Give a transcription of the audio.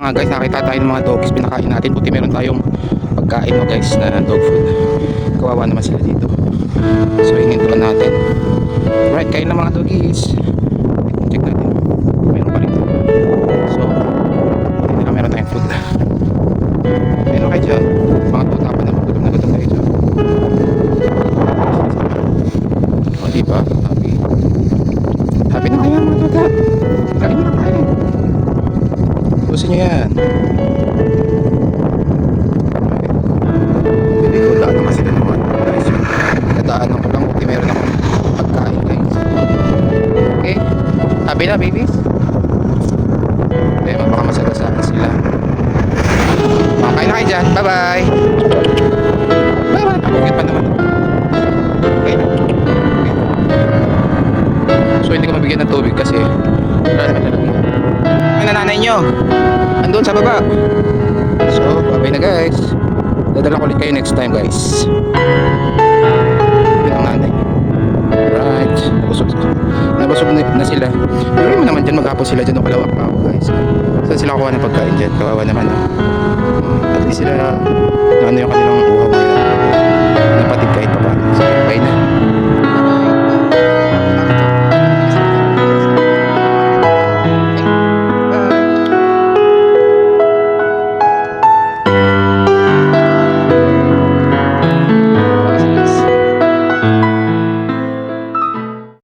Guys, nakita tayo ng mga dogs, pinakain natin. Buti meron tayong pagkain mo guys na dog food. Kawawa naman sila dito. So hinintuan natin. Right, kain ng mga doggies. Check natin. Meron pa rin. So meron tayong food. Meron kayo dyan. Mga tuta pa naman. Gutom na gutom kayo dyan. O diba? Happy. Happy na kayo mga tuta. Kain na kayo. Pusin nyo yan. Hindi ko daan naman sila naman guys. Nadaanan ko lang buti meron akong pagkain guys. Okay. Happy na babies. Okay, baka masagasaan sila. Kain na kayo dyan. Bye bye. Bye bye. Nakukit pa naman. Okay. So hindi ko mabigyan ng tubig kasi wala naman lalagyan. Ang nanay nyo andun sa baba. So bye na guys. Dadala ko ulit kayo next time guys. Yan ang nanay. Right. Nabusog na sila. Pero mo naman dyan maghapon sila dyan. Kalawak pa ako guys. Saan sila kuha ng pagkain dyan? Kawawa naman. At least sila na ano yung kanilang